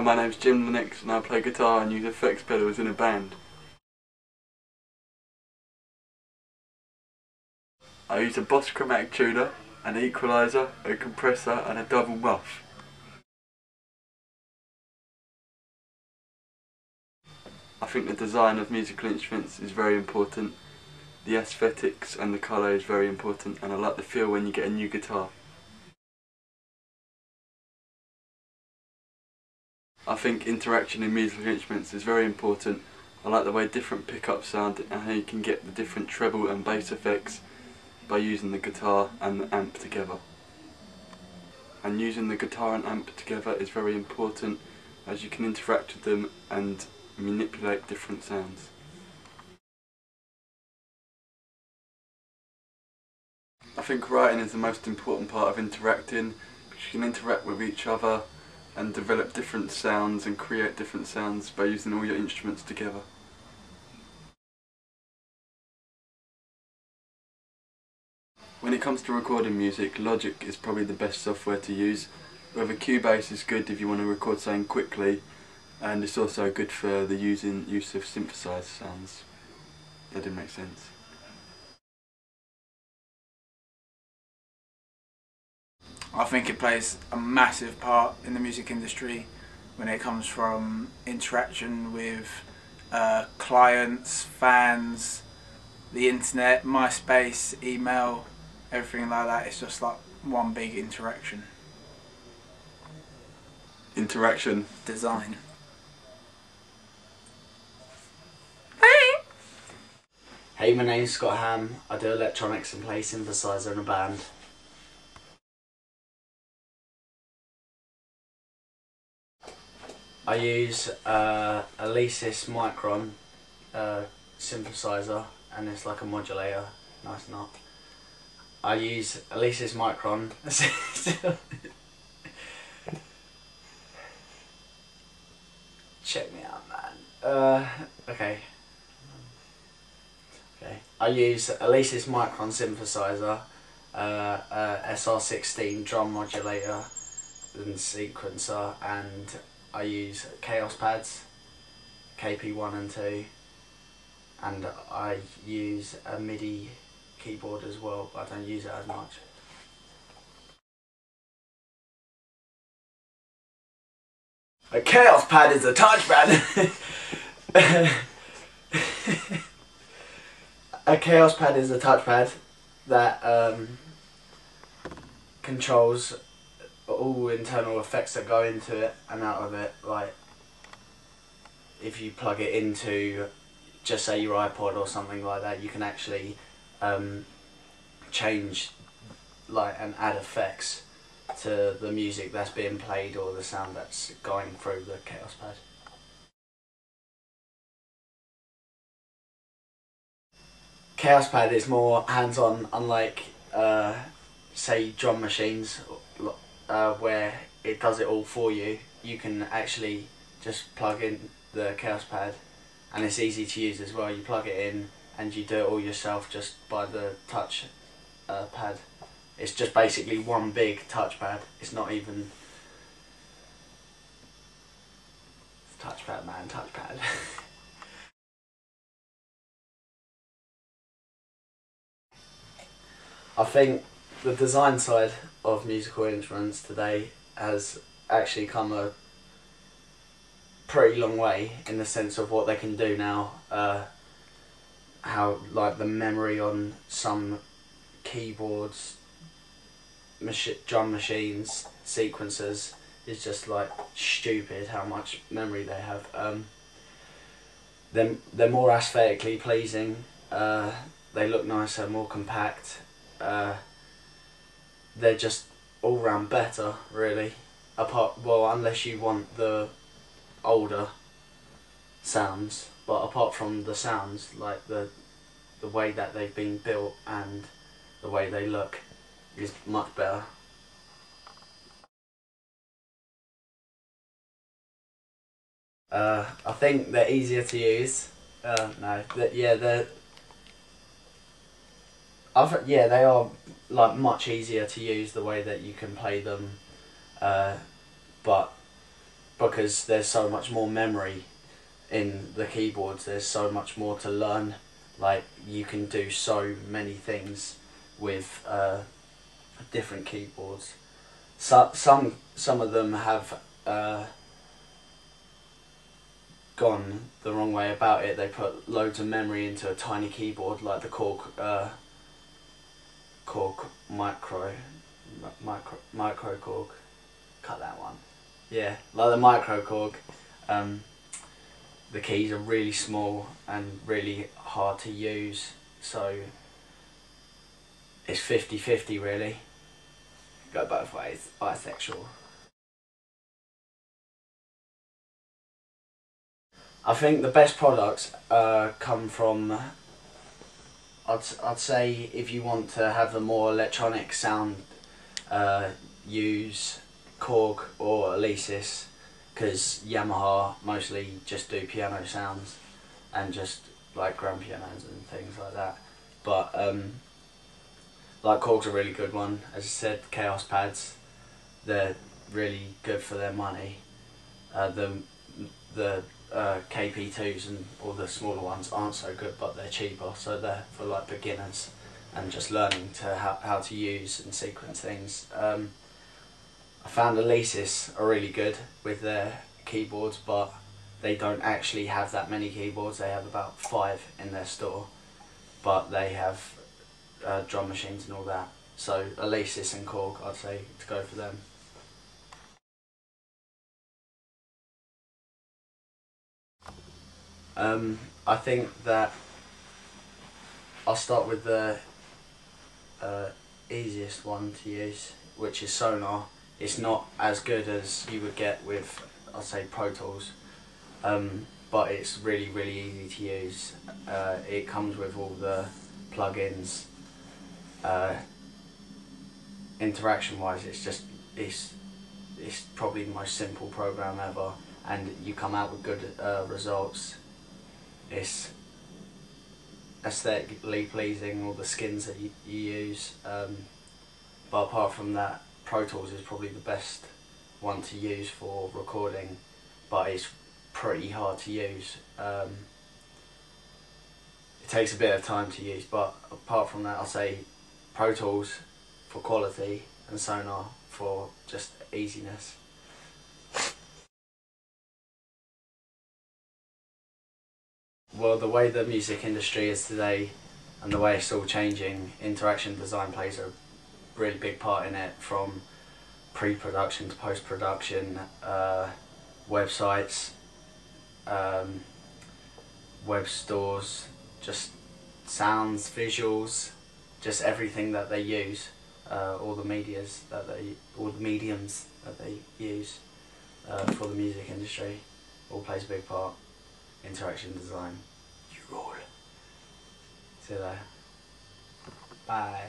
Hi, my name's Jim Lennox and I play guitar and use effects pedals in a band. I use a Boss Chromatic tuner, an equaliser, a compressor and a double muff. I think the design of musical instruments is very important. The aesthetics and the colour is very important, and I like the feel when you get a new guitar. I think interaction in musical instruments is very important. I like the way different pickups sound and how you can get the different treble and bass effects by using the guitar and the amp together. And using the guitar and amp together is very important, as you can interact with them and manipulate different sounds. I think writing is the most important part of interacting, because you can interact with each other and develop different sounds and create different sounds by using all your instruments together. When it comes to recording music, Logic is probably the best software to use. Whether Cubase is good if you want to record something quickly, and it's also good for the use of synthesized sounds. That didn't make sense. I think it plays a massive part in the music industry when it comes from interaction with clients, fans, the internet, MySpace, email, everything like that. It's just like one big interaction. Interaction. Design. Hey, my name's Scott Ham. I do electronics and play synthesizer in a band. I use a Alesis Micron synthesizer, and it's like a modulator. Nice knot. I use Alesis Micron. Check me out, man. Okay. I use Alesis Micron synthesizer, SR16 drum modulator and sequencer, and I use Chaos pads, KP1 and 2, and I use a MIDI keyboard as well, but I don't use it as much. A Chaos pad is a touchpad. A Chaos pad is a touchpad that controls all internal effects that go into it and out of it. Like, if you plug it into, just say, your iPod or something like that, you can actually change, like, and add effects to the music that's being played or the sound that's going through the Chaos pad. Chaos pad is more hands-on, unlike say drum machines where it does it all for you. You can actually just plug in the Chaos pad, and it's easy to use as well. You plug it in and you do it all yourself just by the touch pad. It's just basically one big touchpad. It's not even touchpad, man, touchpad. I think the design side of musical instruments today has actually come a pretty long way in the sense of what they can do now. How, like, the memory on some keyboards, drum machines, sequencers is just like stupid how much memory they have. They're more aesthetically pleasing. They look nicer, more compact. They're just all round better, really. Unless you want the older sounds, but apart from the sounds, like the way that they've been built and the way they look is much better. I think they're easier to use. They are, like, much easier to use the way that you can play them, but because there's so much more memory in the keyboards, there's so much more to learn. Like, you can do so many things with different keyboards. Some of them have gone the wrong way about it. They put loads of memory into a tiny keyboard, like the Korg Micro Korg. Cut that one. Yeah, like the Micro Korg. The keys are really small and really hard to use, so it's 50-50 really. Go both ways, bisexual. I think the best products come from, I'd say if you want to have a more electronic sound, use Korg or Alesis, because Yamaha mostly just do piano sounds and just like grand pianos and things like that. But like Korg's a really good one. As I said, Kaoss pads, they're really good for their money. The KP2s and all the smaller ones aren't so good, but they're cheaper, so they're for like beginners and just learning to how to use and sequence things. I found Alesis are really good with their keyboards, but they don't actually have that many keyboards. They have about 5 in their store, but they have drum machines and all that. So Alesis and Korg, I'd say to go for them. I think that I'll start with the easiest one to use, which is Sonar. It's not as good as you would get with, I'll say, Pro Tools, but it's really easy to use. It comes with all the plugins. Interaction wise, it's probably the most simple program ever, and you come out with good results. It's aesthetically pleasing, all the skins that you use, but apart from that, Pro Tools is probably the best one to use for recording, but it's pretty hard to use. It takes a bit of time to use, but apart from that, I'll say Pro Tools for quality and Sonar for just easiness. Well, the way the music industry is today and the way it's all changing, interaction design plays a really big part in it, from pre-production to post-production, websites, web stores, just sounds, visuals, just everything that they use, all the mediums that they use for the music industry, all plays a big part. Interaction design. You roll. See you there. Bye.